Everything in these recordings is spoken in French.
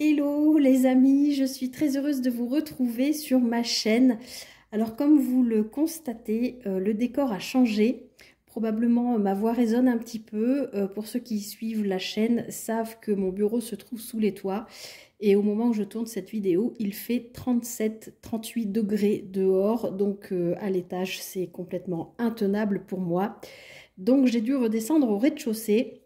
Hello les amis, je suis très heureuse de vous retrouver sur ma chaîne. Alors comme vous le constatez, le décor a changé. Probablement ma voix résonne un petit peu. Pour ceux qui suivent la chaîne savent que mon bureau se trouve sous les toits. Et au moment où je tourne cette vidéo, il fait 37-38 degrés dehors. Donc à l'étage, c'est complètement intenable pour moi. Donc j'ai dû redescendre au rez-de-chaussée.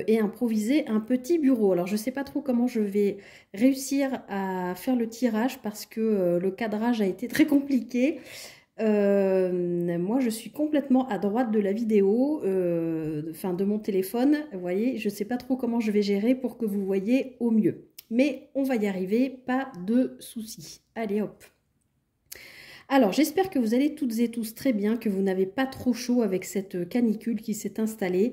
Et improviser un petit bureau. Alors je ne sais pas trop comment je vais réussir à faire le tirage parce que le cadrage a été très compliqué. Moi je suis complètement à droite de la vidéo, de mon téléphone. Vous voyez, je ne sais pas trop comment je vais gérer pour que vous voyez au mieux. Mais on va y arriver, pas de soucis. Allez hop. Alors, j'espère que vous allez toutes et tous très bien, que vous n'avez pas trop chaud avec cette canicule qui s'est installée.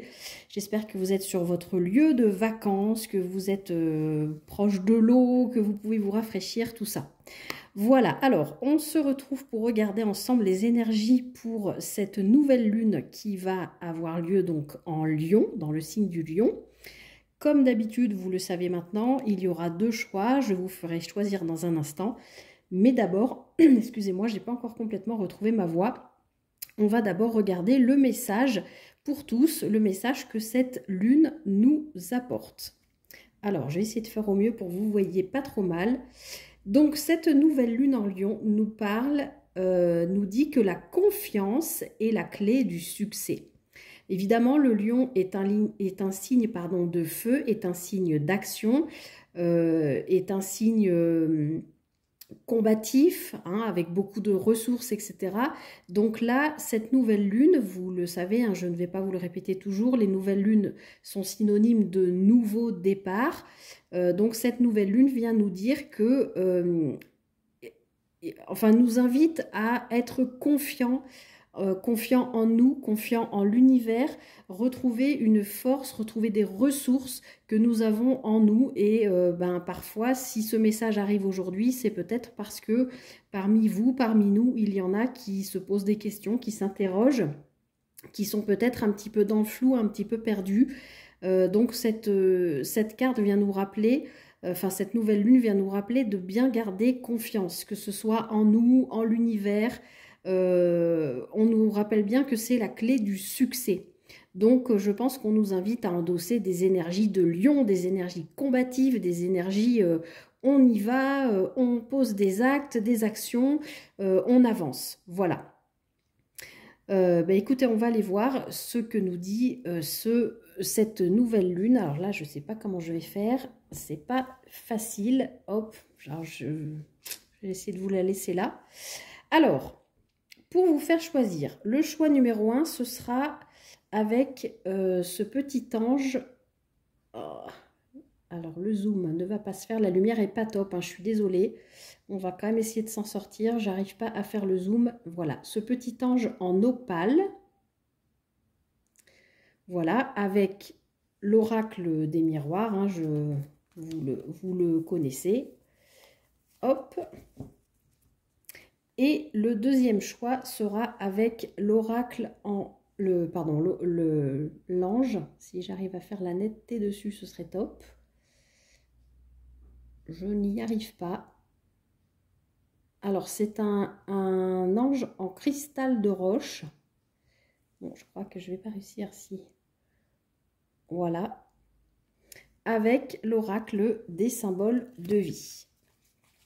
J'espère que vous êtes sur votre lieu de vacances, que vous êtes proche de l'eau, que vous pouvez vous rafraîchir, tout ça. Voilà, alors on se retrouve pour regarder ensemble les énergies pour cette nouvelle lune qui va avoir lieu donc en Lion, dans le signe du Lion. Comme d'habitude, vous le savez maintenant, il y aura deux choix, je vous ferai choisir dans un instant. Mais d'abord, excusez-moi, je n'ai pas encore complètement retrouvé ma voix. On va d'abord regarder le message pour tous, le message que cette lune nous apporte. Alors, je vais essayer de faire au mieux pour que vous voyez pas trop mal. Donc, cette nouvelle lune en Lion nous parle, nous dit que la confiance est la clé du succès. Évidemment, le lion est un signe de feu, est un signe d'action, est un signe combatif, hein, avec beaucoup de ressources, etc. Donc là, cette nouvelle lune, vous le savez, hein, je ne vais pas vous le répéter toujours, les nouvelles lunes sont synonymes de nouveau départ. Donc cette nouvelle lune vient nous dire que, nous invite à être confiant en nous, confiant en l'univers, retrouver une force, retrouver des ressources que nous avons en nous. Et parfois, si ce message arrive aujourd'hui, c'est peut-être parce que parmi vous, parmi nous, il y en a qui se posent des questions, qui s'interrogent, qui sont peut-être un petit peu dans le flou, un petit peu perdus. Donc cette carte vient nous rappeler, cette nouvelle lune vient nous rappeler de bien garder confiance, que ce soit en nous, en l'univers. On nous rappelle bien que c'est la clé du succès. Donc je pense qu'on nous invite à endosser des énergies de lion, des énergies combatives, des énergies on y va, on pose des actes, des actions, on avance. Voilà. Écoutez, on va aller voir ce que nous dit cette nouvelle lune. Alors là, je ne sais pas comment je vais faire. C'est pas facile. Hop, alors je vais essayer de vous la laisser là. Alors, pour vous faire choisir, le choix numéro 1, ce sera avec ce petit ange. Oh. Alors, le zoom ne va pas se faire. La lumière n'est pas top, hein, je suis désolée. On va quand même essayer de s'en sortir. J'arrive pas à faire le zoom. Voilà, ce petit ange en opale. Voilà, avec l'oracle des miroirs. Hein, vous le connaissez. Hop. Et le deuxième choix sera avec l'oracle l'ange. Si j'arrive à faire la netteté dessus, ce serait top. Je n'y arrive pas. Alors, c'est un ange en cristal de roche. Bon, je crois que je ne vais pas réussir si. Voilà. Avec l'oracle des symboles de vie.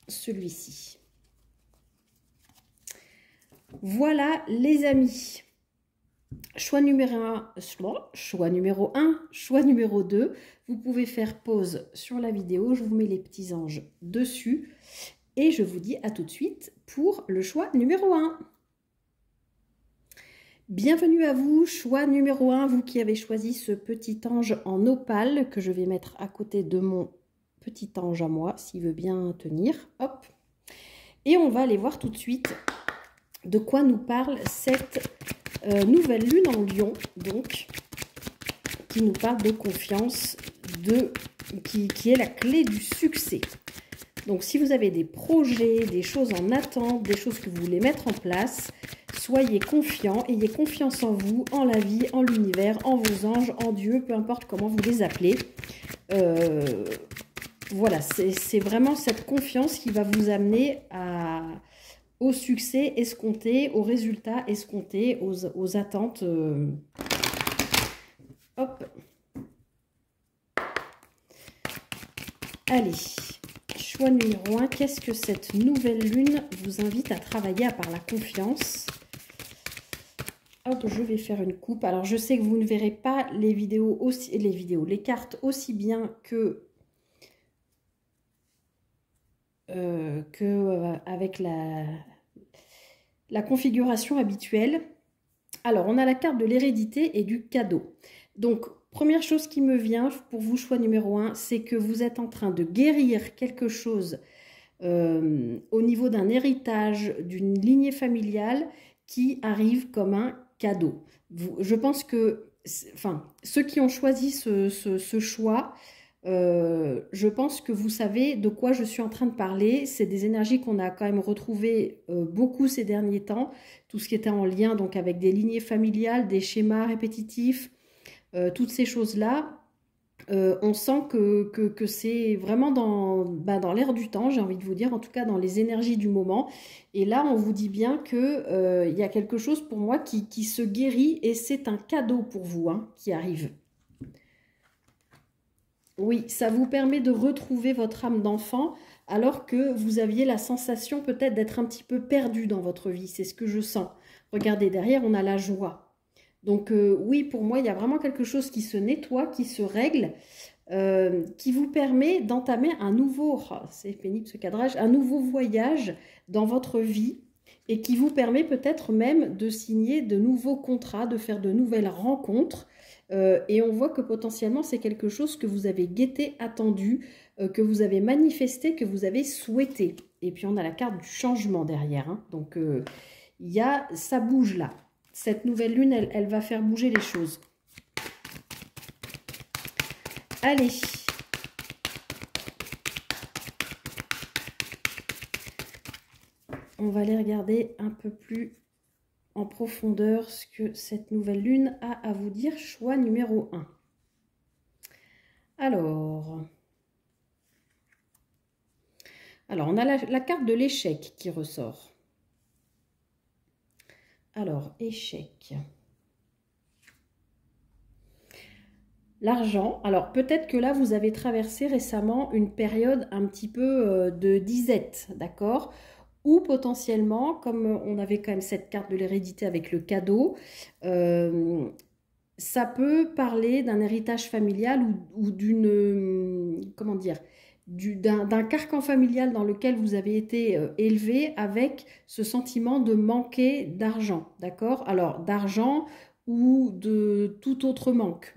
Celui-ci. Voilà les amis. Choix numéro 1, choix numéro 2. Vous pouvez faire pause sur la vidéo. Je vous mets les petits anges dessus. Et je vous dis à tout de suite pour le choix numéro 1. Bienvenue à vous, choix numéro 1, vous qui avez choisi ce petit ange en opale que je vais mettre à côté de mon petit ange à moi, s'il veut bien tenir. Hop. Et on va aller voir tout de suite de quoi nous parle cette nouvelle lune en Lion, donc, qui nous parle de confiance, qui est la clé du succès. Donc, si vous avez des projets, des choses en attente, des choses que vous voulez mettre en place, soyez confiants, ayez confiance en vous, en la vie, en l'univers, en vos anges, en Dieu, peu importe comment vous les appelez. Voilà, c'est vraiment cette confiance qui va vous amener au succès escompté, aux résultats escomptés, aux attentes. Hop. Allez, choix numéro 1. Qu'est-ce que cette nouvelle lune vous invite à travailler à part la confiance? Hop, je vais faire une coupe. Alors, je sais que vous ne verrez pas les cartes aussi bien que avec la configuration habituelle. Alors, on a la carte de l'hérédité et du cadeau. Donc, première chose qui me vient pour vous, choix numéro 1, c'est que vous êtes en train de guérir quelque chose au niveau d'un héritage, d'une lignée familiale qui arrive comme un cadeau. Je pense que, enfin, ceux qui ont choisi ce choix, je pense que vous savez de quoi je suis en train de parler. C'est des énergies qu'on a quand même retrouvées beaucoup ces derniers temps. Tout ce qui était en lien donc avec des lignées familiales, des schémas répétitifs, toutes ces choses-là. On sent que c'est vraiment dans l'air du temps, j'ai envie de vous dire, en tout cas dans les énergies du moment. Et là, on vous dit bien qu'il y a quelque chose pour moi qui se guérit et c'est un cadeau pour vous hein, qui arrive. Oui, ça vous permet de retrouver votre âme d'enfant alors que vous aviez la sensation peut-être d'être un petit peu perdu dans votre vie. C'est ce que je sens. Regardez, derrière, on a la joie. Donc oui, pour moi, il y a vraiment quelque chose qui se nettoie, qui se règle, qui vous permet d'entamer un nouveau, oh, c'est pénible ce cadrage, un nouveau voyage dans votre vie et qui vous permet peut-être même de signer de nouveaux contrats, de faire de nouvelles rencontres. Et on voit que potentiellement, c'est quelque chose que vous avez guetté, attendu, que vous avez manifesté, que vous avez souhaité. Et puis, on a la carte du changement derrière. Hein. Donc, ça bouge là. Cette nouvelle lune, elle va faire bouger les choses. Allez. On va aller regarder un peu plus en profondeur ce que cette nouvelle lune a à vous dire. Choix numéro 1. Alors, on a la carte de l'échec qui ressort. Alors, échec. L'argent. Alors, peut-être que là, vous avez traversé récemment une période un petit peu de disette, d'accord ? Ou potentiellement, comme on avait quand même cette carte de l'hérédité avec le cadeau, ça peut parler d'un héritage familial ou d'une, comment dire, d'un carcan familial dans lequel vous avez été élevé avec ce sentiment de manquer d'argent, d'accord? Alors, d'argent ou de tout autre manque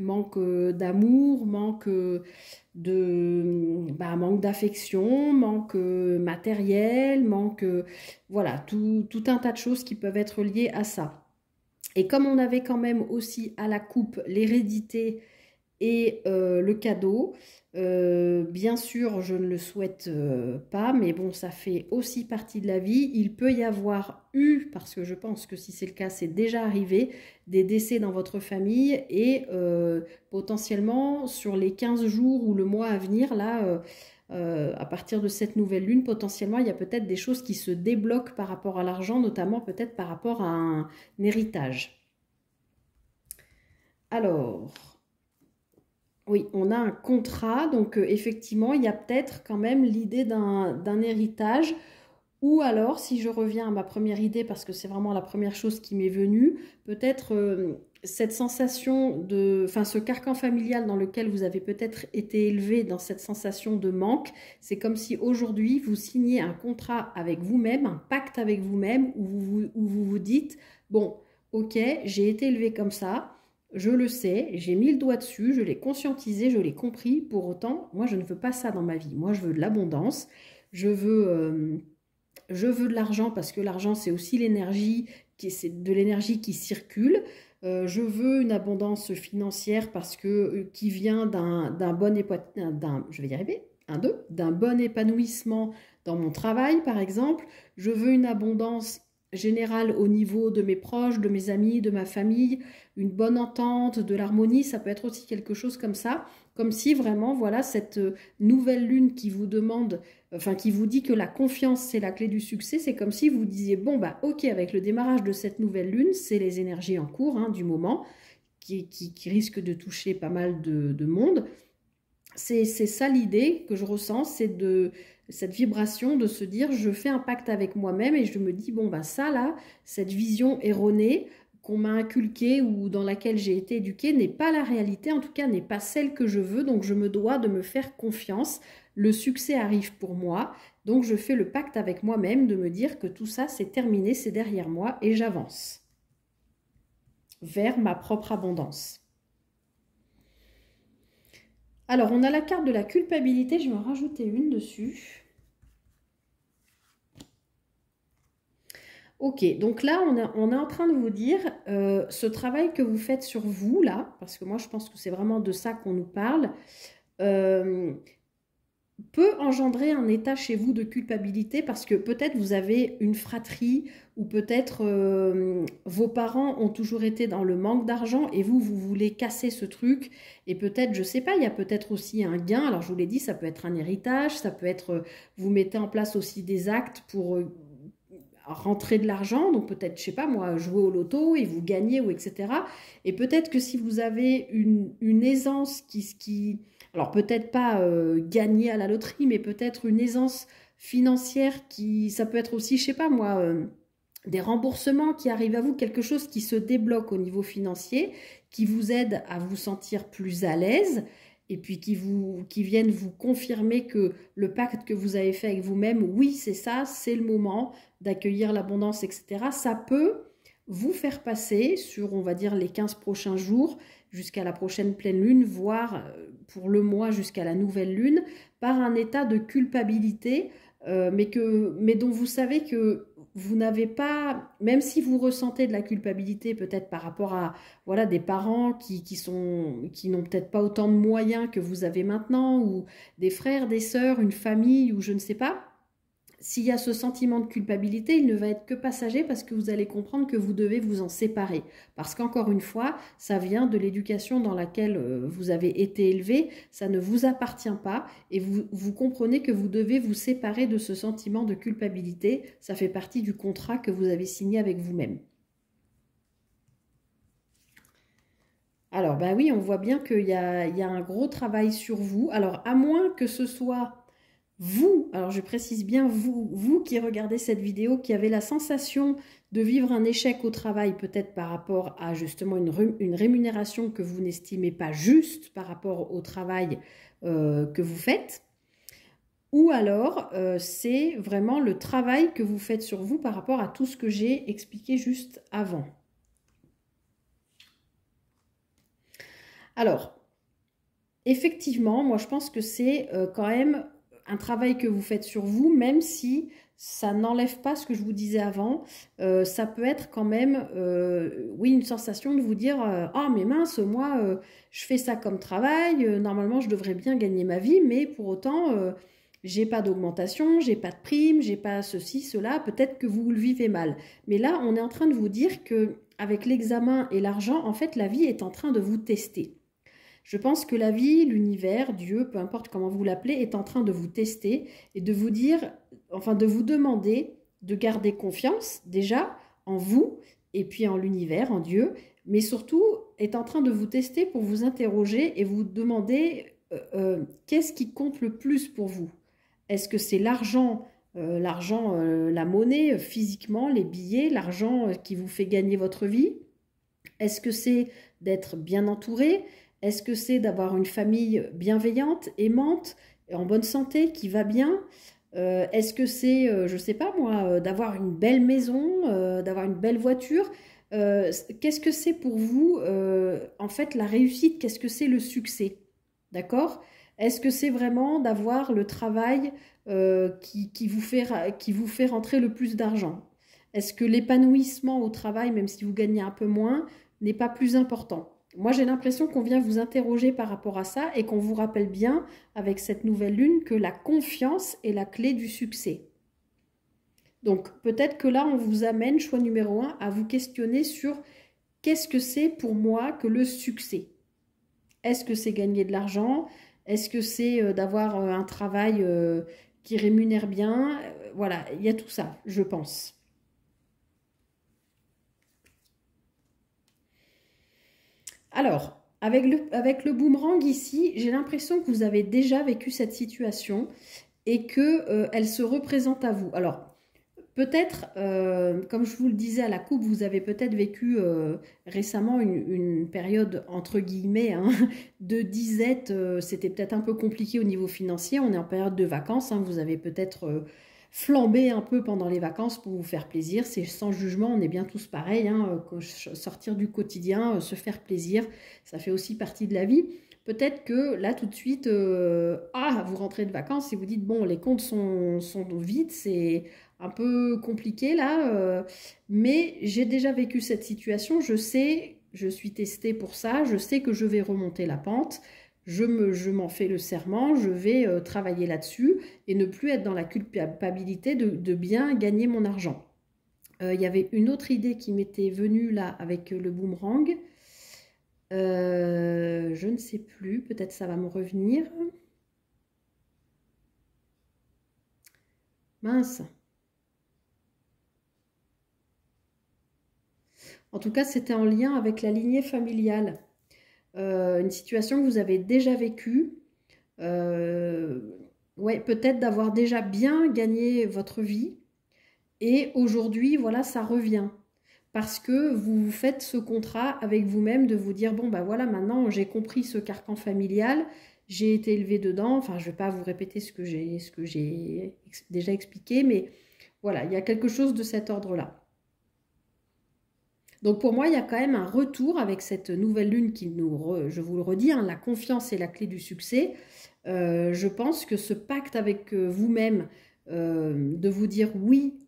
d'amour, manque d'affection, manque matériel, voilà, tout un tas de choses qui peuvent être liées à ça. Et comme on avait quand même aussi à la coupe l'hérédité et le cadeau, bien sûr, je ne le souhaite pas, mais bon, ça fait aussi partie de la vie. Il peut y avoir eu, parce que je pense que si c'est le cas, c'est déjà arrivé, des décès dans votre famille et potentiellement sur les 15 jours ou le mois à venir, là, à partir de cette nouvelle lune, potentiellement, il y a peut-être des choses qui se débloquent par rapport à l'argent, notamment peut-être par rapport à un héritage. Alors, oui, on a un contrat, donc effectivement, il y a peut-être quand même l'idée d'un héritage. Ou alors, si je reviens à ma première idée, parce que c'est vraiment la première chose qui m'est venue, peut-être cette sensation enfin ce carcan familial dans lequel vous avez peut-être été élevé dans cette sensation de manque, c'est comme si aujourd'hui vous signez un contrat avec vous-même, un pacte avec vous-même, où vous vous dites, bon, ok, j'ai été élevé comme ça, je le sais, j'ai mis le doigt dessus, je l'ai conscientisé, je l'ai compris, pour autant, moi je ne veux pas ça dans ma vie, moi je veux de l'abondance, je veux de l'argent parce que l'argent c'est aussi l'énergie, c'est de l'énergie qui circule. Je veux une abondance financière parce que qui vient d'un bon d'un bon épanouissement dans mon travail par exemple. Je veux une abondance général au niveau de mes proches, de mes amis, de ma famille, une bonne entente, de l'harmonie, ça peut être aussi quelque chose comme ça, comme si vraiment, voilà, cette nouvelle lune qui vous demande, enfin qui vous dit que la confiance c'est la clé du succès, c'est comme si vous disiez, bon bah ok, avec le démarrage de cette nouvelle lune, c'est les énergies en cours hein, du moment, qui risquent de toucher pas mal de monde. C'est ça l'idée que je ressens, c'est de cette vibration de se dire je fais un pacte avec moi-même et je me dis bon ben ça là, cette vision erronée qu'on m'a inculquée ou dans laquelle j'ai été éduquée n'est pas la réalité, en tout cas n'est pas celle que je veux, donc je me dois de me faire confiance. Le succès arrive pour moi, donc je fais le pacte avec moi-même de me dire que tout ça c'est terminé, c'est derrière moi et j'avance vers ma propre abondance. Alors, on a la carte de la culpabilité, je vais en rajouter une dessus. Ok, donc là, on est en train de vous dire, ce travail que vous faites sur vous, là, parce que moi, je pense que c'est vraiment de ça qu'on nous parle, peut engendrer un état chez vous de culpabilité parce que peut-être vous avez une fratrie ou peut-être vos parents ont toujours été dans le manque d'argent et vous voulez casser ce truc et peut-être, je sais pas, il y a peut-être aussi un gain, alors je vous l'ai dit, ça peut être un héritage, ça peut être, vous mettez en place aussi des actes pour rentrer de l'argent, donc peut-être, je sais pas moi, jouer au loto et vous gagnez ou etc. Et peut-être que si vous avez une aisance qui alors peut-être pas gagner à la loterie, mais peut-être une aisance financière qui, ça peut être aussi, je sais pas moi, des remboursements qui arrivent à vous, quelque chose qui se débloque au niveau financier, qui vous aide à vous sentir plus à l'aise et puis qui viennent vous confirmer que le pacte que vous avez fait avec vous-même, oui, c'est ça, c'est le moment d'accueillir l'abondance, etc. Ça peut vous faire passer sur, on va dire, les 15 prochains jours jusqu'à la prochaine pleine lune, voire pour le mois jusqu'à la nouvelle lune, par un état de culpabilité, mais dont vous savez que vous n'avez pas, même si vous ressentez de la culpabilité peut-être par rapport à voilà, des parents qui n'ont peut-être pas autant de moyens que vous avez maintenant, ou des frères, des sœurs, une famille, ou je ne sais pas, s'il y a ce sentiment de culpabilité, il ne va être que passager parce que vous allez comprendre que vous devez vous en séparer. Parce qu'encore une fois, ça vient de l'éducation dans laquelle vous avez été élevé, ça ne vous appartient pas et vous comprenez que vous devez vous séparer de ce sentiment de culpabilité. Ça fait partie du contrat que vous avez signé avec vous-même. Alors, bah oui, on voit bien qu'il y a un gros travail sur vous. Alors, à moins que ce soit vous, alors je précise bien vous qui regardez cette vidéo, qui avez la sensation de vivre un échec au travail, peut-être par rapport à justement une rémunération que vous n'estimez pas juste par rapport au travail que vous faites, ou alors c'est vraiment le travail que vous faites sur vous par rapport à tout ce que j'ai expliqué juste avant. Alors, effectivement, moi je pense que c'est quand même un travail que vous faites sur vous, même si ça n'enlève pas ce que je vous disais avant, ça peut être quand même, oui, une sensation de vous dire « Ah, mais mince, moi, je fais ça comme travail, normalement, je devrais bien gagner ma vie, mais pour autant, j'ai pas d'augmentation, j'ai pas de prime, j'ai pas ceci, cela, peut-être que vous le vivez mal. » Mais là, on est en train de vous dire que avec l'examen et l'argent, en fait, la vie est en train de vous tester. Je pense que la vie, l'univers, Dieu, peu importe comment vous l'appelez, est en train de vous tester et de vous dire, enfin de vous demander de garder confiance déjà en vous et puis en l'univers, en Dieu, mais surtout est en train de vous tester pour vous interroger et vous demander qu'est-ce qui compte le plus pour vous? Est-ce que c'est l'argent, la monnaie, physiquement, les billets, l'argent qui vous fait gagner votre vie? Est-ce que c'est d'être bien entouré? Est-ce que c'est d'avoir une famille bienveillante, aimante, en bonne santé, qui va bien? Est-ce que c'est, je ne sais pas moi, d'avoir une belle maison, d'avoir une belle voiture? Qu'est-ce que c'est pour vous, en fait, la réussite? Qu'est-ce que c'est le succès? D'accord? Est-ce que c'est vraiment d'avoir le travail qui vous fait rentrer le plus d'argent? Est-ce que l'épanouissement au travail, même si vous gagnez un peu moins, n'est pas plus important? Moi, j'ai l'impression qu'on vient vous interroger par rapport à ça et qu'on vous rappelle bien, avec cette nouvelle lune, que la confiance est la clé du succès. Donc peut-être que là, on vous amène, choix numéro 1, à vous questionner sur qu'est-ce que c'est pour moi que le succès? Est-ce que c'est gagner de l'argent? Est-ce que c'est d'avoir un travail qui rémunère bien? Voilà, il y a tout ça, je pense. Alors, avec le boomerang ici, j'ai l'impression que vous avez déjà vécu cette situation et que elle se représente à vous. Alors, peut-être, comme je vous le disais à la coupe, vous avez peut-être vécu récemment une période entre guillemets hein, de disette. C'était peut-être un peu compliqué au niveau financier. On est en période de vacances. Hein, vous avez peut-être flambé un peu pendant les vacances pour vous faire plaisir. C'est sans jugement, on est bien tous pareils. Hein, sortir du quotidien, se faire plaisir, ça fait aussi partie de la vie. Peut-être que là, tout de suite, vous rentrez de vacances et vous dites, bon, les comptes sont vides, c'est un peu compliqué là, mais j'ai déjà vécu cette situation, je sais, je suis testée pour ça, je sais que je vais remonter la pente, je m'en fais le serment, je vais travailler là-dessus et ne plus être dans la culpabilité de bien gagner mon argent. Il y avait une autre idée qui m'était venue là avec le boomerang. Je ne sais plus, peut-être ça va me revenir. Mince. En tout cas, c'était en lien avec la lignée familiale. Une situation que vous avez déjà vécue. Ouais, peut-être d'avoir déjà bien gagné votre vie. Et aujourd'hui, voilà, ça revient. Parce que vous faites ce contrat avec vous-même de vous dire, bon, bah voilà, maintenant j'ai compris ce carcan familial, j'ai été élevé dedans. Enfin, je ne vais pas vous répéter ce que j'ai déjà expliqué, mais voilà, il y a quelque chose de cet ordre-là. Donc pour moi, il y a quand même un retour avec cette nouvelle lune qui je vous le redis, hein, la confiance est la clé du succès. Je pense que ce pacte avec vous-même, de vous dire oui,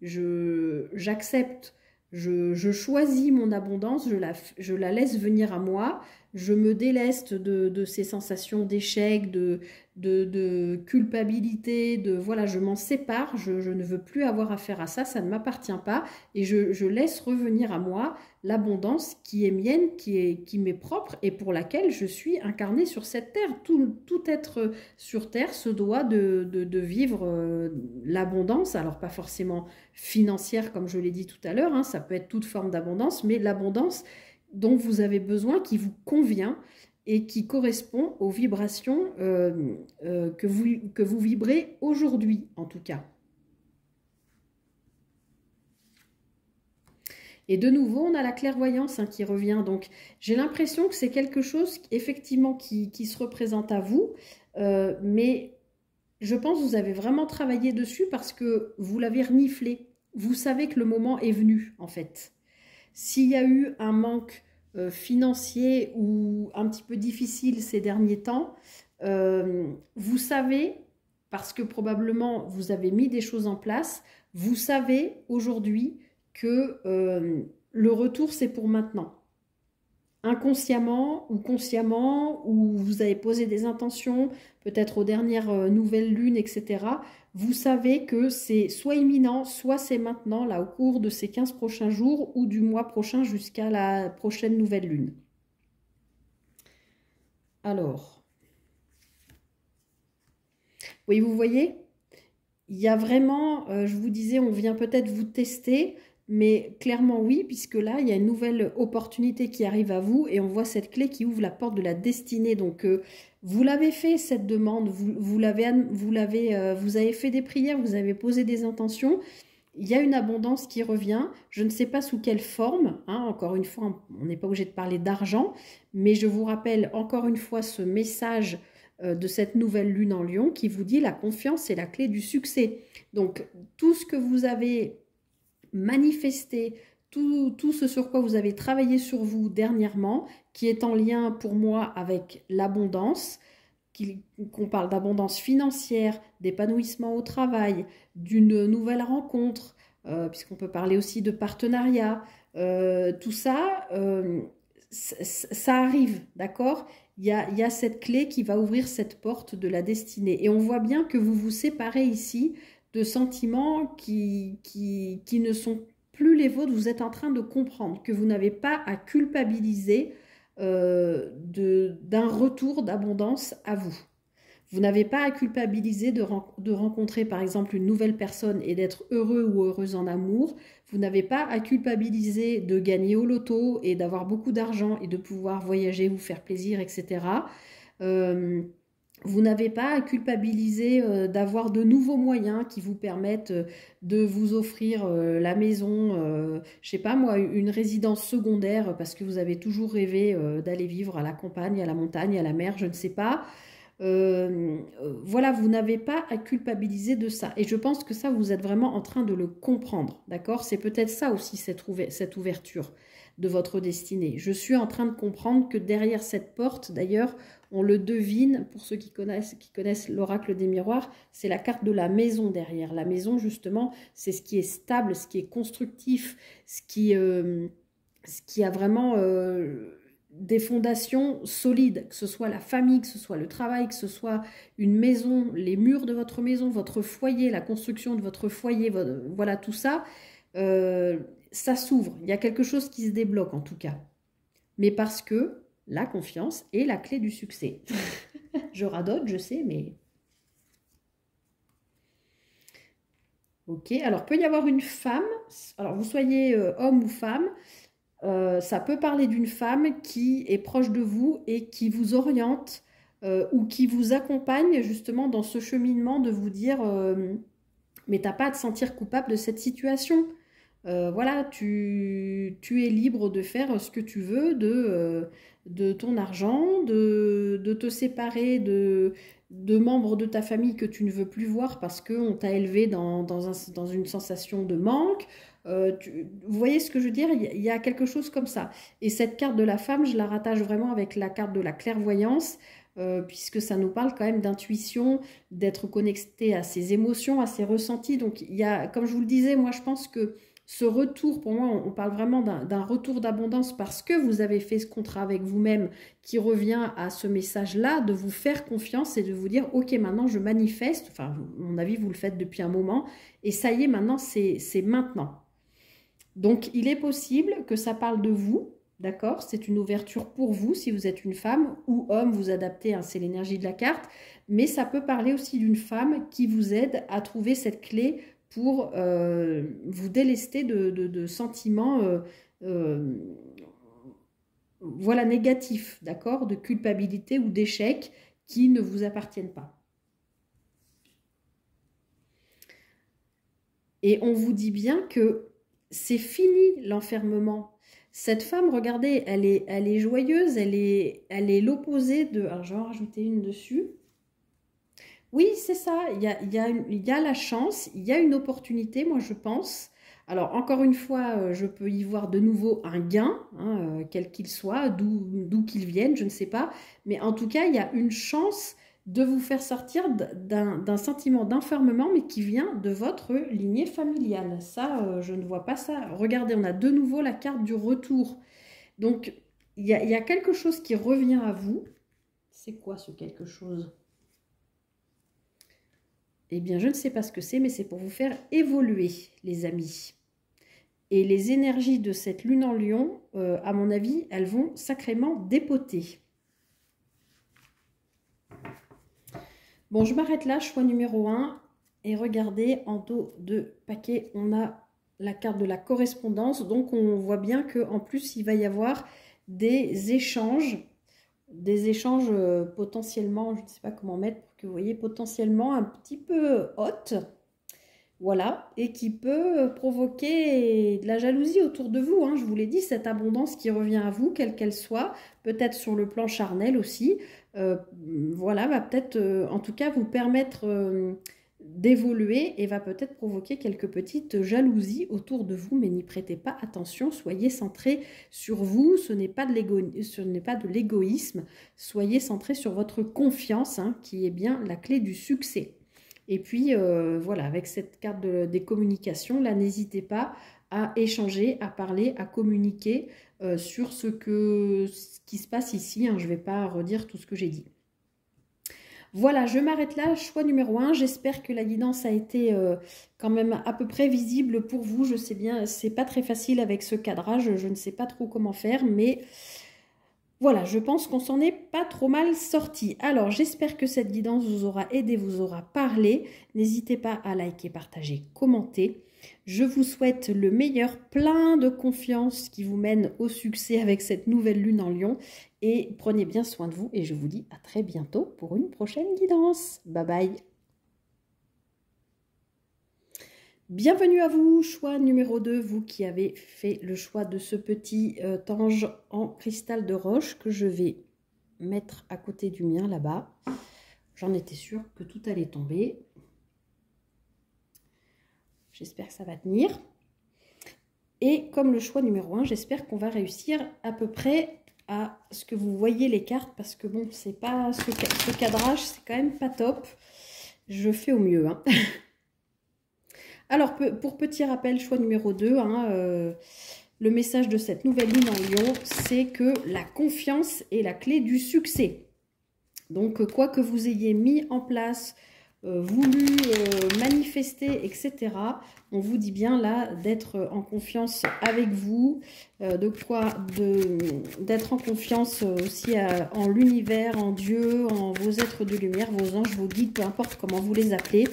j'accepte, je choisis mon abondance, je la laisse venir à moi, je me déleste de ces sensations d'échec, de culpabilité, voilà, je m'en sépare, je ne veux plus avoir affaire à ça, ça ne m'appartient pas, et je laisse revenir à moi l'abondance qui est mienne, qui m'est propre et pour laquelle je suis incarnée sur cette terre. Tout être sur terre se doit de vivre l'abondance, alors pas forcément financière comme je l'ai dit tout à l'heure, hein, ça peut être toute forme d'abondance, mais l'abondance dont vous avez besoin, qui vous convient et qui correspond aux vibrations que vous vibrez aujourd'hui en tout cas. Et de nouveau, on a la clairvoyance hein, qui revient. Donc, j'ai l'impression que c'est quelque chose, effectivement, qui se représente à vous. Mais je pense que vous avez vraiment travaillé dessus parce que vous l'avez reniflé. Vous savez que le moment est venu, en fait. S'il y a eu un manque financier ou un petit peu difficile ces derniers temps, vous savez, parce que probablement vous avez mis des choses en place, vous savez aujourd'hui que le retour, c'est pour maintenant. Inconsciemment ou consciemment, ou vous avez posé des intentions, peut-être aux dernières nouvelles lunes, etc. Vous savez que c'est soit imminent, soit c'est maintenant, là, au cours de ces 15 prochains jours ou du mois prochain jusqu'à la prochaine nouvelle lune. Alors, oui, vous voyez, il y a vraiment, je vous disais, on vient peut-être vous tester, mais clairement oui, puisque là, il y a une nouvelle opportunité qui arrive à vous et on voit cette clé qui ouvre la porte de la destinée. Donc, vous l'avez fait, cette demande, vous avez fait des prières, vous avez posé des intentions. Il y a une abondance qui revient. Je ne sais pas sous quelle forme. Hein, encore une fois, on n'est pas obligé de parler d'argent, mais je vous rappelle encore une fois ce message de cette nouvelle lune en Lion qui vous dit la confiance est la clé du succès. Donc, tout ce que vous avez manifester tout ce sur quoi vous avez travaillé sur vous dernièrement, qui est en lien pour moi avec l'abondance, qu'on parle d'abondance financière, d'épanouissement au travail, d'une nouvelle rencontre, puisqu'on peut parler aussi de partenariat, tout ça, ça arrive, d'accord ? Il y a cette clé qui va ouvrir cette porte de la destinée. Et on voit bien que vous vous séparez ici de sentiments qui ne sont plus les vôtres. Vous êtes en train de comprendre que vous n'avez pas à culpabiliser d'un retour d'abondance à vous. Vous n'avez pas à culpabiliser de rencontrer par exemple une nouvelle personne et d'être heureux ou heureuse en amour. Vous n'avez pas à culpabiliser de gagner au loto et d'avoir beaucoup d'argent et de pouvoir voyager, vous faire plaisir, etc. Vous n'avez pas à culpabiliser d'avoir de nouveaux moyens qui vous permettent de vous offrir la maison, je sais pas moi, une résidence secondaire parce que vous avez toujours rêvé d'aller vivre à la campagne, à la montagne, à la mer, je ne sais pas. Voilà, vous n'avez pas à culpabiliser de ça. Et je pense que ça, vous êtes vraiment en train de le comprendre, d'accord? C'est peut-être ça aussi, cette ouverture de votre destinée. Je suis en train de comprendre que derrière cette porte, d'ailleurs, on le devine, pour ceux qui connaissent l'oracle des miroirs, c'est la carte de la maison derrière. La maison, justement, c'est ce qui est stable, ce qui est constructif, ce qui a vraiment des fondations solides, que ce soit la famille, que ce soit le travail, que ce soit une maison, les murs de votre maison, votre foyer, la construction de votre foyer, voilà tout ça, ça s'ouvre. Il y a quelque chose qui se débloque en tout cas. Mais parce que la confiance est la clé du succès. Je radote, je sais, mais... Ok, alors peut y avoir une femme, alors vous soyez homme ou femme, ça peut parler d'une femme qui est proche de vous et qui vous oriente ou qui vous accompagne justement dans ce cheminement de vous dire mais t'as pas à te sentir coupable de cette situation. Voilà, tu es libre de faire ce que tu veux de ton argent, de te séparer de membres de ta famille que tu ne veux plus voir parce qu'on t'a élevé dans une sensation de manque. Vous voyez ce que je veux dire? Il y a quelque chose comme ça. Et cette carte de la femme, je la rattache vraiment avec la carte de la clairvoyance, puisque ça nous parle quand même d'intuition, d'être connecté à ses émotions, à ses ressentis. Donc, il y a, comme je vous le disais, moi, je pense que ce retour, pour moi, on parle vraiment d'un retour d'abondance parce que vous avez fait ce contrat avec vous-même qui revient à ce message-là, de vous faire confiance et de vous dire, ok, maintenant je manifeste, enfin, à mon avis, vous le faites depuis un moment, et ça y est, maintenant, c'est maintenant. Donc, il est possible que ça parle de vous, d'accord? C'est une ouverture pour vous, si vous êtes une femme ou homme, vous adaptez, hein, c'est l'énergie de la carte, mais ça peut parler aussi d'une femme qui vous aide à trouver cette clé pour vous délester de sentiments voilà, négatifs, d'accord, de culpabilité ou d'échec qui ne vous appartiennent pas. Et on vous dit bien que c'est fini l'enfermement. Cette femme, regardez, elle est joyeuse, elle est l'opposé de... Alors, je vais en rajouter une dessus. Oui, c'est ça, il y a la chance, il y a une opportunité, moi je pense. Alors encore une fois, je peux y voir de nouveau un gain, hein, quel qu'il soit, d'où qu'il vienne, je ne sais pas. Mais en tout cas, il y a une chance de vous faire sortir d'un sentiment d'enfermement, mais qui vient de votre lignée familiale. Ça, je ne vois pas ça. Regardez, on a de nouveau la carte du retour. Donc, il y a quelque chose qui revient à vous. C'est quoi ce quelque chose ? Eh bien, je ne sais pas ce que c'est, mais c'est pour vous faire évoluer, les amis. Et les énergies de cette lune en lion, à mon avis, elles vont sacrément dépoter. Bon, je m'arrête là, choix numéro 1. Et regardez, en dos de paquet, on a la carte de la correspondance. Donc, on voit bien qu'en plus, il va y avoir des échanges potentiellement, je ne sais pas comment mettre pour que vous voyez, potentiellement un petit peu hautes, voilà, et qui peut provoquer de la jalousie autour de vous, hein. Je vous l'ai dit, cette abondance qui revient à vous, quelle qu'elle soit, peut-être sur le plan charnel aussi, voilà, va peut-être, en tout cas, vous permettre d'évoluer et va peut-être provoquer quelques petites jalousies autour de vous, mais n'y prêtez pas attention, soyez centré sur vous, ce n'est pas de l'égoïsme, soyez centré sur votre confiance, hein, qui est bien la clé du succès. Et puis voilà, avec cette carte des communications, là, n'hésitez pas à échanger, à parler, à communiquer sur ce qui se passe ici, hein, je ne vais pas redire tout ce que j'ai dit. Voilà, je m'arrête là, choix numéro 1. J'espère que la guidance a été quand même à peu près visible pour vous. Je sais bien, c'est pas très facile avec ce cadrage, je ne sais pas trop comment faire, mais voilà, je pense qu'on s'en est pas trop mal sorti. Alors, j'espère que cette guidance vous aura aidé, vous aura parlé. N'hésitez pas à liker, partager, commenter. Je vous souhaite le meilleur, plein de confiance qui vous mène au succès avec cette nouvelle lune en Lion. Et prenez bien soin de vous et je vous dis à très bientôt pour une prochaine guidance. Bye bye. Bienvenue à vous, choix numéro 2, vous qui avez fait le choix de ce petit ange en cristal de roche que je vais mettre à côté du mien là-bas. J'en étais sûre que tout allait tomber. J'espère que ça va tenir. Et comme le choix numéro 1, j'espère qu'on va réussir à peu près à ce que vous voyez les cartes, parce que bon, c'est pas ce cadrage, c'est quand même pas top. Je fais au mieux, hein. Alors, pour petit rappel, choix numéro 2, hein, le message de cette nouvelle lune en Lion, c'est que la confiance est la clé du succès. Donc, quoi que vous ayez mis en place, voulu manifester, etc., on vous dit bien là d'être en confiance avec vous, d'être en confiance aussi en l'univers, en Dieu, en vos êtres de lumière, vos anges, vos guides, peu importe comment vous les appelez.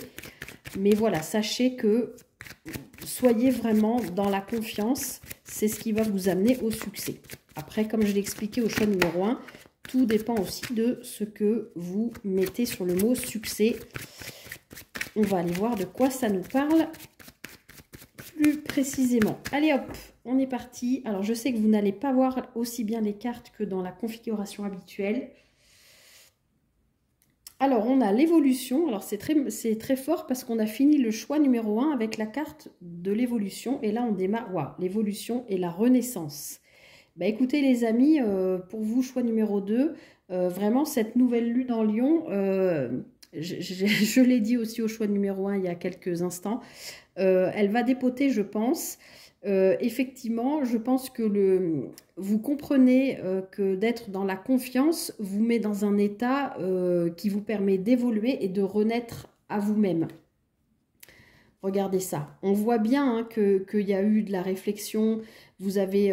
Mais voilà, sachez que soyez vraiment dans la confiance, c'est ce qui va vous amener au succès. Après, comme je l'ai expliqué au choix numéro 1, tout dépend aussi de ce que vous mettez sur le mot succès. On va aller voir de quoi ça nous parle plus précisément. Allez hop, on est parti. Alors, je sais que vous n'allez pas voir aussi bien les cartes que dans la configuration habituelle. Alors, on a l'évolution. Alors, c'est très fort parce qu'on a fini le choix numéro 1 avec la carte de l'évolution. Et là, on démarre. Waouh, l'évolution et la renaissance. Bah, écoutez, les amis, pour vous, choix numéro 2, vraiment, cette nouvelle lune en Lion, je l'ai dit aussi au choix numéro 1 il y a quelques instants, elle va dépoter, je pense. Effectivement, je pense que vous comprenez que d'être dans la confiance vous met dans un état qui vous permet d'évoluer et de renaître à vous-même. Regardez ça. On voit bien hein, qu'il y a eu de la réflexion. Vous avez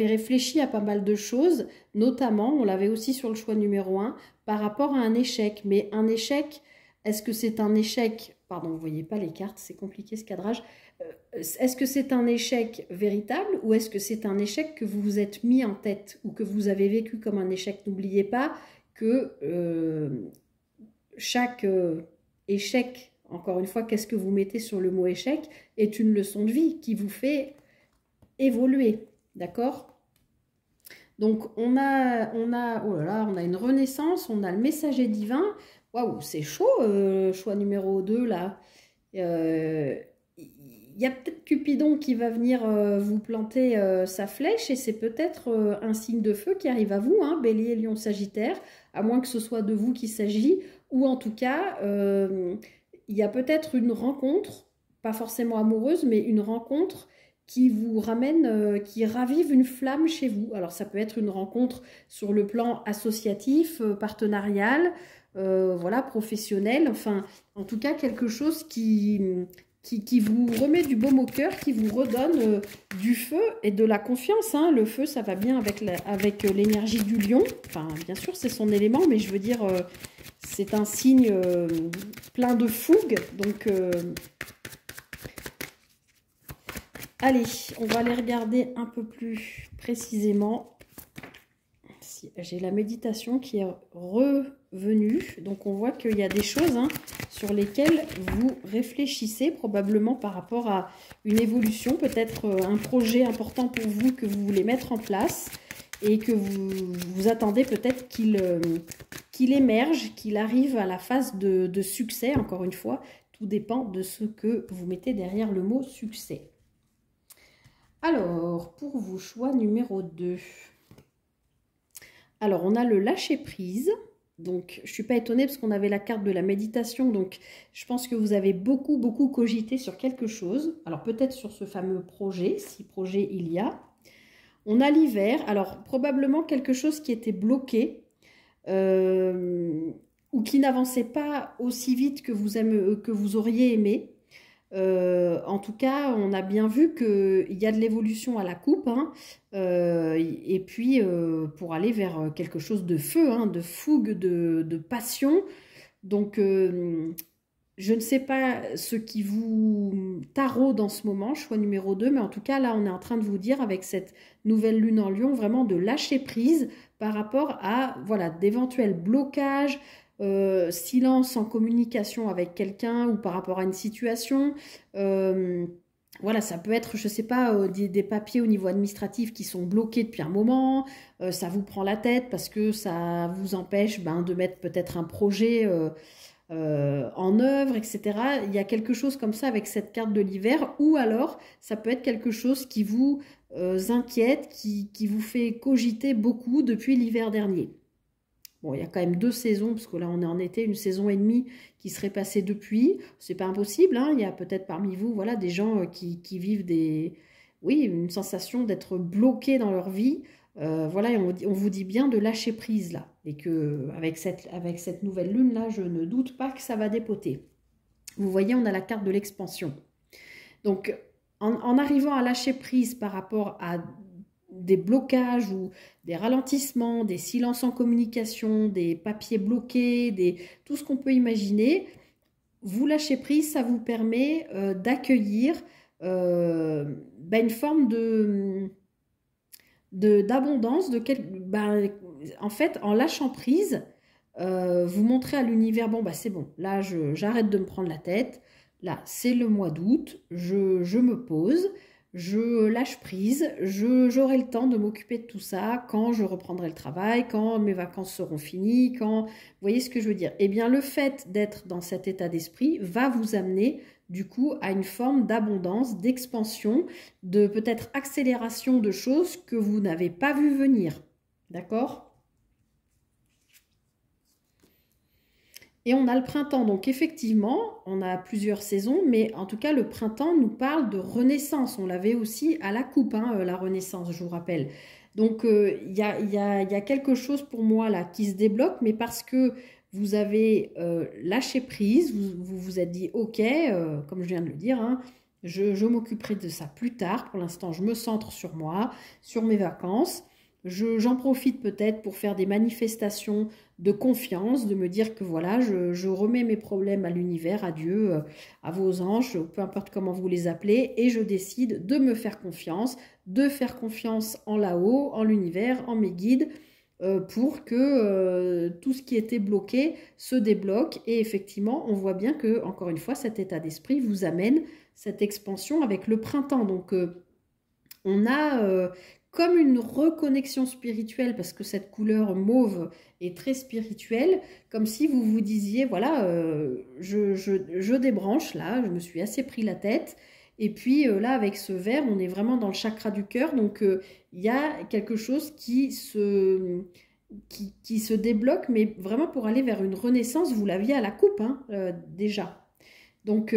réfléchi à pas mal de choses, notamment, on l'avait aussi sur le choix numéro 1, par rapport à un échec. Mais un échec, est-ce que c'est un échec? Pardon, vous ne voyez pas les cartes, c'est compliqué ce cadrage. Est-ce que c'est un échec véritable ou est-ce que c'est un échec que vous vous êtes mis en tête ou que vous avez vécu comme un échec? N'oubliez pas que chaque échec, encore une fois, qu'est-ce que vous mettez sur le mot échec, est une leçon de vie qui vous fait évoluer, d'accord? Donc, on a une renaissance, on a le messager divin. Waouh, c'est chaud, choix numéro 2, là. Il y a peut-être Cupidon qui va venir vous planter sa flèche et c'est peut-être un signe de feu qui arrive à vous, hein, Bélier, Lion, Sagittaire, à moins que ce soit de vous qu'il s'agit, ou en tout cas, il y a peut-être une rencontre, pas forcément amoureuse, mais une rencontre qui vous ramène, qui ravive une flamme chez vous. Alors ça peut être une rencontre sur le plan associatif, partenarial, voilà, professionnel, enfin, en tout cas quelque chose qui vous remet du baume au cœur, qui vous redonne du feu et de la confiance. Hein. Le feu, ça va bien avec l'énergie du lion. Enfin, bien sûr, c'est son élément, mais je veux dire, c'est un signe plein de fougue. Donc, allez, on va aller regarder un peu plus précisément. J'ai la méditation qui est revenue. Donc, on voit qu'il y a des choses hein, sur lesquelles vous réfléchissez, probablement par rapport à une évolution, peut-être un projet important pour vous que vous voulez mettre en place et que vous attendez peut-être qu'il émerge, qu'il arrive à la phase de succès. Encore une fois, tout dépend de ce que vous mettez derrière le mot succès. Alors, pour vous, choix numéro 2. Alors, on a le lâcher-prise. Donc, je ne suis pas étonnée parce qu'on avait la carte de la méditation. Donc, je pense que vous avez beaucoup cogité sur quelque chose. Alors, peut-être sur ce fameux projet, si projet il y a. On a l'hiver. Alors, probablement quelque chose qui était bloqué. ou qui n'avançait pas aussi vite que que vous auriez aimé. En tout cas, on a bien vu qu'il y a de l'évolution à la coupe, hein, et puis pour aller vers quelque chose de feu, hein, de fougue, de passion. Donc, je ne sais pas ce qui vous taraude en ce moment, choix numéro 2, mais en tout cas, là, on est en train de vous dire, avec cette nouvelle lune en Lion, vraiment de lâcher prise par rapport à, voilà, d'éventuels blocages, silence en communication avec quelqu'un ou par rapport à une situation. Voilà, ça peut être, je ne sais pas, des papiers au niveau administratif qui sont bloqués depuis un moment, ça vous prend la tête parce que ça vous empêche de mettre peut-être un projet en œuvre, etc. Il y a quelque chose comme ça avec cette carte de l'hiver, ou alors ça peut être quelque chose qui vous inquiète, qui vous fait cogiter beaucoup depuis l'hiver dernier. Bon, il y a quand même 2 saisons, parce que là on est en été, une saison et demie qui serait passée depuis. C'est pas impossible, hein. Il y a peut-être parmi vous, voilà, des gens qui vivent oui, une sensation d'être bloqués dans leur vie. Voilà, et on vous dit bien de lâcher prise là. Et que avec cette nouvelle lune là, je ne doute pas que ça va dépoter. Vous voyez, on a la carte de l'expansion. Donc, en arrivant à lâcher prise par rapport à des blocages ou des ralentissements, des silences en communication, des papiers bloqués, tout ce qu'on peut imaginer, vous lâchez prise, ça vous permet d'accueillir une forme d'abondance, en fait, en lâchant prise, vous montrez à l'univers, bon, c'est bon, là, j'arrête de me prendre la tête, là, c'est le mois d'août, je me pose, je lâche prise, j'aurai le temps de m'occuper de tout ça quand je reprendrai le travail, quand mes vacances seront finies, vous voyez ce que je veux dire? Eh bien, le fait d'être dans cet état d'esprit va vous amener du coup à une forme d'abondance, d'expansion, de peut-être accélération de choses que vous n'avez pas vu venir. D'accord? Et on a le printemps, donc effectivement, on a plusieurs saisons, mais en tout cas, le printemps nous parle de renaissance. On l'avait aussi à la coupe, hein, la renaissance, je vous rappelle. Donc, il y a quelque chose pour moi là qui se débloque, mais parce que vous avez lâché prise, vous vous êtes dit, ok, comme je viens de le dire, hein, je m'occuperai de ça plus tard. Pour l'instant, je me centre sur moi, sur mes vacances. J'en profite peut-être pour faire des manifestations de confiance, de me dire que voilà, je remets mes problèmes à l'univers, à Dieu, à vos anges, peu importe comment vous les appelez, et je décide de me faire confiance, de faire confiance en là-haut, en l'univers, en mes guides, pour que tout ce qui était bloqué se débloque. Et effectivement, on voit bien que, encore une fois, cet état d'esprit vous amène cette expansion avec le printemps. Donc, on a comme une reconnexion spirituelle, parce que cette couleur mauve est très spirituelle, comme si vous vous disiez, voilà, je débranche, là, je me suis assez pris la tête, et puis là, avec ce vert, on est vraiment dans le chakra du cœur, donc il y a quelque chose qui se débloque, mais vraiment pour aller vers une renaissance, vous l'aviez à la coupe, hein, déjà. Donc,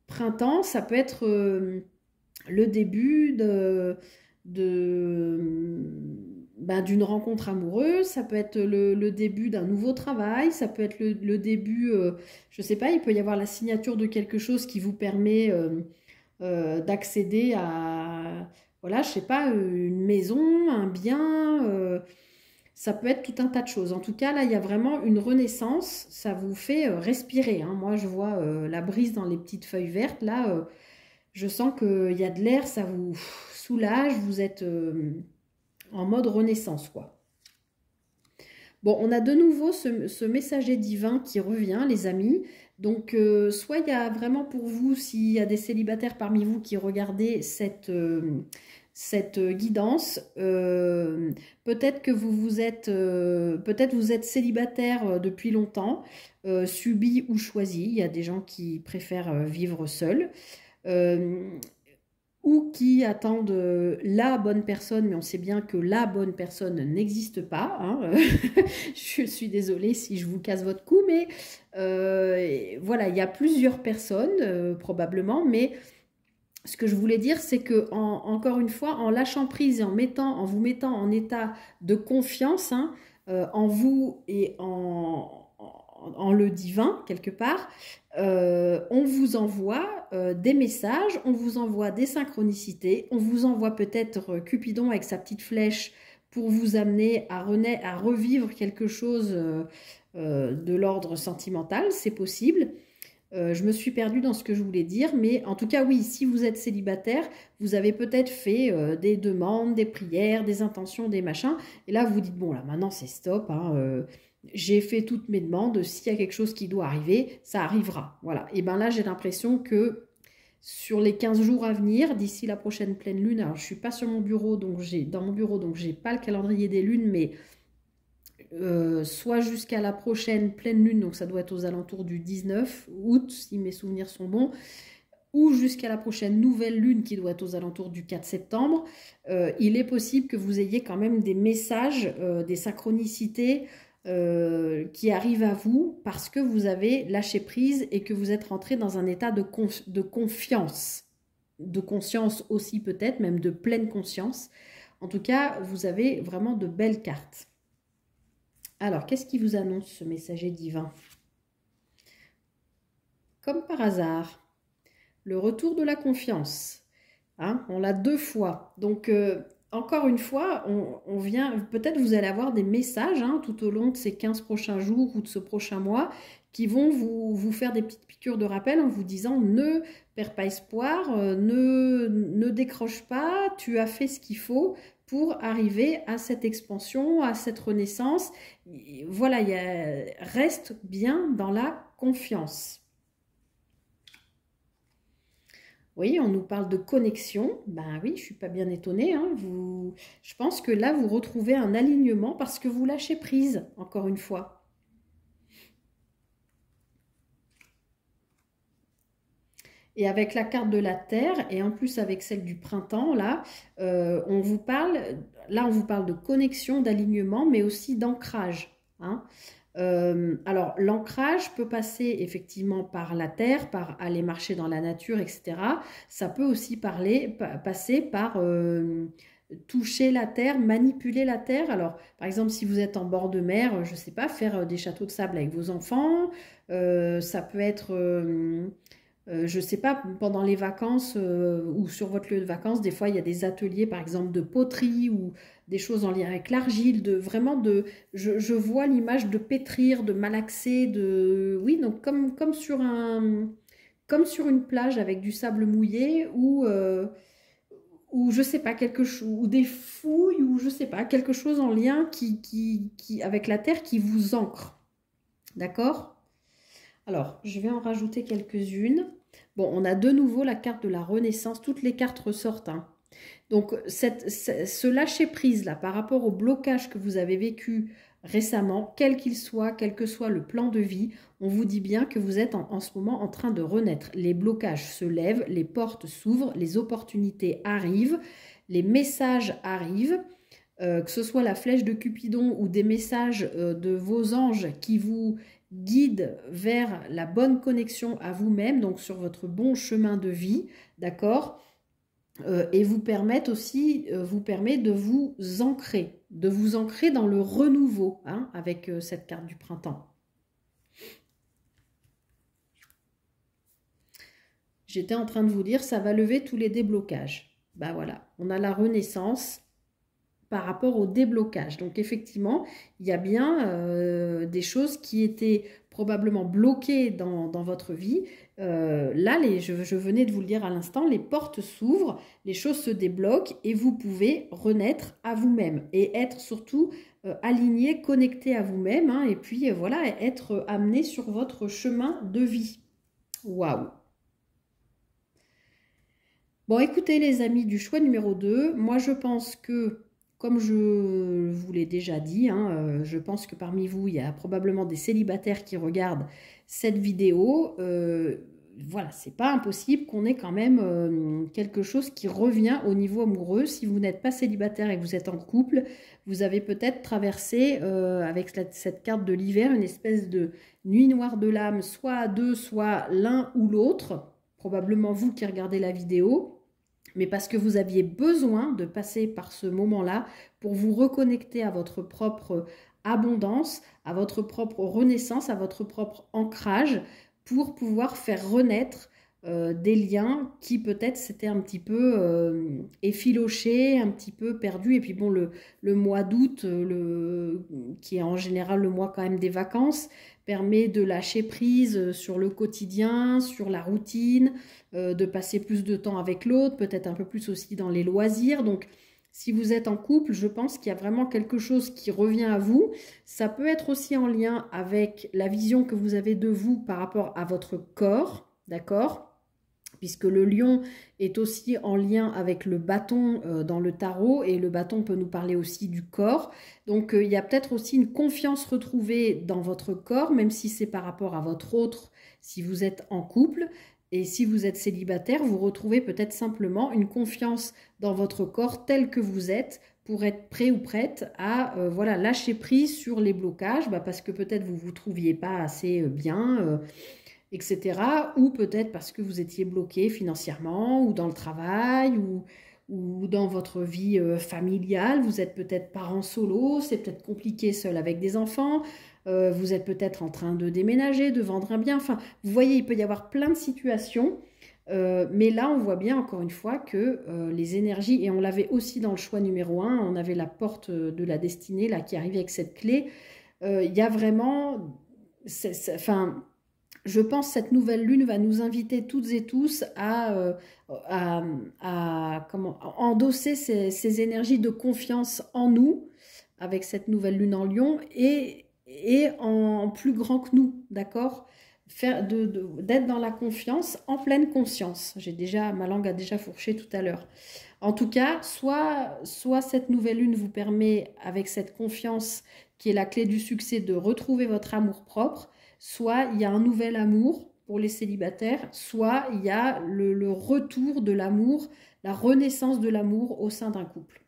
printemps, ça peut être le début d'une rencontre amoureuse, ça peut être le début d'un nouveau travail, ça peut être le début, je ne sais pas, il peut y avoir la signature de quelque chose qui vous permet d'accéder à, voilà, je ne sais pas, une maison, un bien, ça peut être tout un tas de choses. En tout cas, là, il y a vraiment une renaissance, ça vous fait respirer, hein. Moi, je vois la brise dans les petites feuilles vertes, là, je sens qu'il y a de l'air, ça vous soulage, vous êtes en mode renaissance, quoi. Bon, on a de nouveau ce messager divin qui revient, les amis. Donc, soit il y a vraiment pour vous, s'il y a des célibataires parmi vous qui regardez cette guidance, peut-être que vous êtes célibataire depuis longtemps, subi ou choisi. Il y a des gens qui préfèrent vivre seuls. Ou qui attendent la bonne personne, mais on sait bien que la bonne personne n'existe pas, hein. Je suis désolée si je vous casse votre cou, mais voilà, il y a plusieurs personnes probablement, mais ce que je voulais dire, c'est que encore une fois, en lâchant prise et en vous mettant en état de confiance, hein, en vous et en le divin, quelque part, on vous envoie des messages, on vous envoie des synchronicités, on vous envoie peut-être Cupidon avec sa petite flèche pour vous amener à revivre quelque chose de l'ordre sentimental, c'est possible. Je me suis perdue dans ce que je voulais dire, mais en tout cas, oui, si vous êtes célibataire, vous avez peut-être fait des demandes, des prières, des intentions, des machins, et là, vous dites, bon, là, maintenant, c'est stop, hein, j'ai fait toutes mes demandes, s'il y a quelque chose qui doit arriver, ça arrivera, voilà. Et bien là, j'ai l'impression que sur les 15 jours à venir, d'ici la prochaine pleine lune, alors je ne suis pas sur mon bureau, donc dans mon bureau, donc j'ai pas le calendrier des lunes, mais soit jusqu'à la prochaine pleine lune, donc ça doit être aux alentours du 19 août, si mes souvenirs sont bons, ou jusqu'à la prochaine nouvelle lune qui doit être aux alentours du 4 septembre, il est possible que vous ayez quand même des messages, des synchronicités qui arrivent à vous parce que vous avez lâché prise et que vous êtes rentré dans un état de confiance, de conscience aussi peut-être, même de pleine conscience. En tout cas, vous avez vraiment de belles cartes. Alors, qu'est-ce qui vous annonce ce messager divin? Comme par hasard, le retour de la confiance. Hein, on l'a 2 fois. Donc, encore une fois, on vient, peut-être vous allez avoir des messages hein, tout au long de ces 15 prochains jours ou de ce prochain mois qui vont vous faire des petites piqûres de rappel en vous disant ne perds pas espoir, ne décroche pas, tu as fait ce qu'il faut pour arriver à cette expansion, à cette renaissance. Voilà, reste bien dans la confiance. Oui, on nous parle de connexion. Ben oui, je ne suis pas bien étonnée. Hein. Je pense que là, vous retrouvez un alignement parce que vous lâchez prise, encore une fois. Et avec la carte de la Terre, et en plus avec celle du printemps, là, on vous parle de connexion, d'alignement, mais aussi d'ancrage. Hein. Alors, l'ancrage peut passer effectivement par la terre, par aller marcher dans la nature, etc. Ça peut aussi passer par toucher la terre, manipuler la terre. Alors, par exemple, si vous êtes en bord de mer, je ne sais pas, faire des châteaux de sable avec vos enfants. Ça peut être... je ne sais pas, pendant les vacances ou sur votre lieu de vacances, des fois il y a des ateliers par exemple de poterie ou des choses en lien avec l'argile, je vois l'image de pétrir, de malaxer, oui, donc comme sur une plage avec du sable mouillé ou je sais pas, quelque chose, ou des fouilles, ou je sais pas, quelque chose en lien avec la terre qui vous ancre. D'accord ? Alors, je vais en rajouter quelques-unes. Bon, on a de nouveau la carte de la Renaissance. Toutes les cartes ressortent. Hein. Donc, ce lâcher-prise là par rapport au blocage que vous avez vécu récemment, quel qu'il soit, quel que soit le plan de vie, on vous dit bien que vous êtes en ce moment en train de renaître. Les blocages se lèvent, les portes s'ouvrent, les opportunités arrivent, les messages arrivent. Que ce soit la flèche de Cupidon ou des messages de vos anges qui vous guident vers la bonne connexion à vous-même, donc sur votre bon chemin de vie, d'accord, et vous permettent aussi, permet de vous ancrer dans le renouveau, hein, avec cette carte du printemps. J'étais en train de vous dire, ça va lever tous les déblocages. Ben voilà, on a la renaissance par rapport au déblocage. Donc effectivement, il y a bien des choses qui étaient probablement bloquées dans votre vie. Là, je venais de vous le dire à l'instant, les portes s'ouvrent, les choses se débloquent et vous pouvez renaître à vous-même et être surtout aligné, connecté à vous-même, hein, et puis voilà, être amené sur votre chemin de vie. Waouh! Bon, écoutez les amis du choix numéro 2, moi je pense que comme je vous l'ai déjà dit, hein, je pense que parmi vous, il y a probablement des célibataires qui regardent cette vidéo. Voilà, c'est pas impossible qu'on ait quand même quelque chose qui revient au niveau amoureux. Si vous n'êtes pas célibataire et que vous êtes en couple, vous avez peut-être traversé avec cette carte de l'hiver une espèce de nuit noire de l'âme, soit à deux, soit l'un ou l'autre. Probablement vous qui regardez la vidéo. Mais parce que vous aviez besoin de passer par ce moment-là pour vous reconnecter à votre propre abondance, à votre propre renaissance, à votre propre ancrage pour pouvoir faire renaître des liens qui peut-être s'étaient un petit peu effilochés, un petit peu perdus. Et puis bon, le mois d'août, qui est en général le mois quand même des vacances, permet de lâcher prise sur le quotidien, sur la routine, de passer plus de temps avec l'autre, peut-être un peu plus aussi dans les loisirs. Donc, si vous êtes en couple, je pense qu'il y a vraiment quelque chose qui revient à vous. Ça peut être aussi en lien avec la vision que vous avez de vous par rapport à votre corps, d'accord ? Puisque le lion est aussi en lien avec le bâton dans le tarot, et le bâton peut nous parler aussi du corps. Donc il y a peut-être aussi une confiance retrouvée dans votre corps, même si c'est par rapport à votre autre, si vous êtes en couple. Et si vous êtes célibataire, vous retrouvez peut-être simplement une confiance dans votre corps tel que vous êtes, pour être prêt ou prête à voilà, lâcher prise sur les blocages, parce que peut-être vous ne vous trouviez pas assez bien, etc. Ou peut-être parce que vous étiez bloqué financièrement, ou dans le travail, ou dans votre vie familiale. Vous êtes peut-être parent solo, c'est peut-être compliqué seul avec des enfants. Vous êtes peut-être en train de déménager, de vendre un bien. Enfin, vous voyez, il peut y avoir plein de situations. Mais là, on voit bien encore une fois que les énergies, et on l'avait aussi dans le choix numéro 1, on avait la porte de la destinée là, qui arrivait avec cette clé. Il y a vraiment... Enfin... Je pense que cette nouvelle lune va nous inviter toutes et tous à endosser ces énergies de confiance en nous, avec cette nouvelle lune en Lion, et en plus grand que nous, d'accord ? D'être dans la confiance, en pleine conscience. Ma langue a déjà fourché tout à l'heure. En tout cas, soit cette nouvelle lune vous permet, avec cette confiance qui est la clé du succès, de retrouver votre amour propre, soit il y a un nouvel amour pour les célibataires, soit il y a le retour de l'amour, la renaissance de l'amour au sein d'un couple.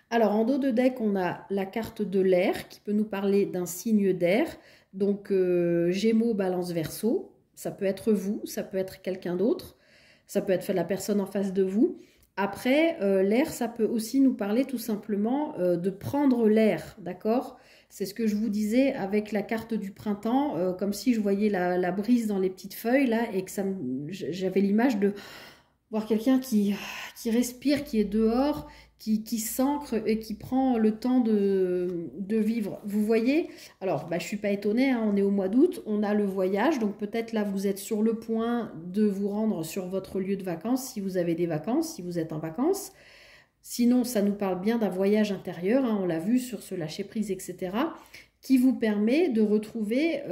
Alors, en dos de deck, on a la carte de l'air qui peut nous parler d'un signe d'air. Donc, Gémeaux, Balance, Verseau. Ça peut être vous, ça peut être quelqu'un d'autre. Ça peut être la personne en face de vous. Après, l'air, ça peut aussi nous parler tout simplement de prendre l'air, d'accord ? C'est ce que je vous disais avec la carte du printemps, comme si je voyais la brise dans les petites feuilles, là, et que j'avais l'image de voir quelqu'un qui respire, qui est dehors, qui s'ancre et qui prend le temps de vivre. Vous voyez ? Alors, je ne suis pas étonnée, hein, on est au mois d'août, on a le voyage, donc peut-être là, vous êtes sur le point de vous rendre sur votre lieu de vacances, si vous avez des vacances, si vous êtes en vacances. Sinon, ça nous parle bien d'un voyage intérieur, hein, on l'a vu sur ce lâcher-prise, etc., qui vous permet de retrouver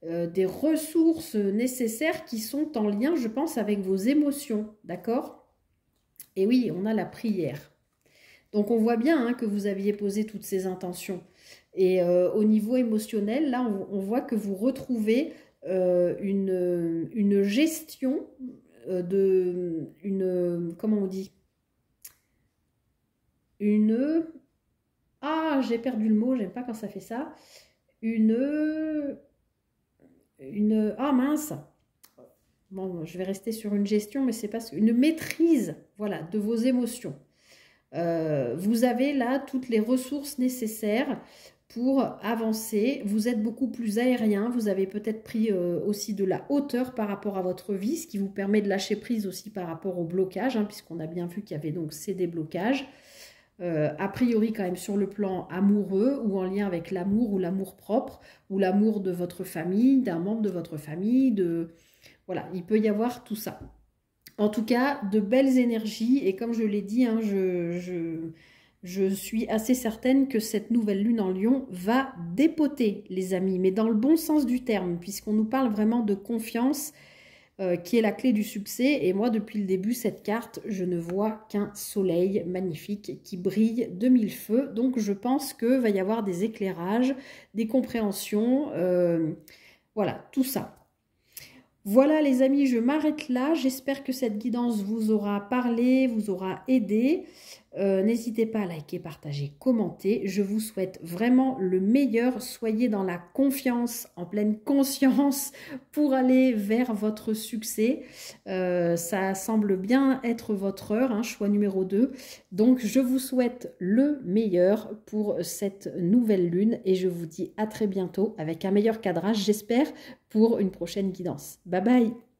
des ressources nécessaires qui sont en lien, je pense, avec vos émotions, d'accord ? Et oui, on a la prière. Donc, on voit bien hein, que vous aviez posé toutes ces intentions. Et au niveau émotionnel, là, on voit que vous retrouvez une gestion comment on dit ? J'ai perdu le mot, j'aime pas quand ça fait ça. Mince. Bon, je vais rester sur une gestion, mais c'est pas une maîtrise, voilà, de vos émotions. Vous avez là toutes les ressources nécessaires pour avancer. Vous êtes beaucoup plus aérien. Vous avez peut-être pris aussi de la hauteur par rapport à votre vie, ce qui vous permet de lâcher prise aussi par rapport au blocage, hein, puisqu'on a bien vu qu'il y avait donc ces déblocages. A priori quand même sur le plan amoureux ou en lien avec l'amour ou l'amour propre ou l'amour de votre famille, d'un membre de votre famille, voilà, il peut y avoir tout ça. En tout cas, de belles énergies, et comme je l'ai dit, hein, je suis assez certaine que cette nouvelle lune en Lion va dépoter, les amis, mais dans le bon sens du terme, puisqu'on nous parle vraiment de confiance, qui est la clé du succès. Et moi, depuis le début, cette carte, je ne vois qu'un soleil magnifique qui brille de mille feux. Donc, je pense qu'il va y avoir des éclairages, des compréhensions, voilà, tout ça. Voilà les amis, je m'arrête là. J'espère que cette guidance vous aura parlé, vous aura aidé. N'hésitez pas à liker, partager, commenter. Je vous souhaite vraiment le meilleur. Soyez dans la confiance, en pleine conscience pour aller vers votre succès. Ça semble bien être votre heure, hein, choix numéro 2. Donc, je vous souhaite le meilleur pour cette nouvelle lune et je vous dis à très bientôt avec un meilleur cadrage, j'espère, pour une prochaine guidance. Bye bye!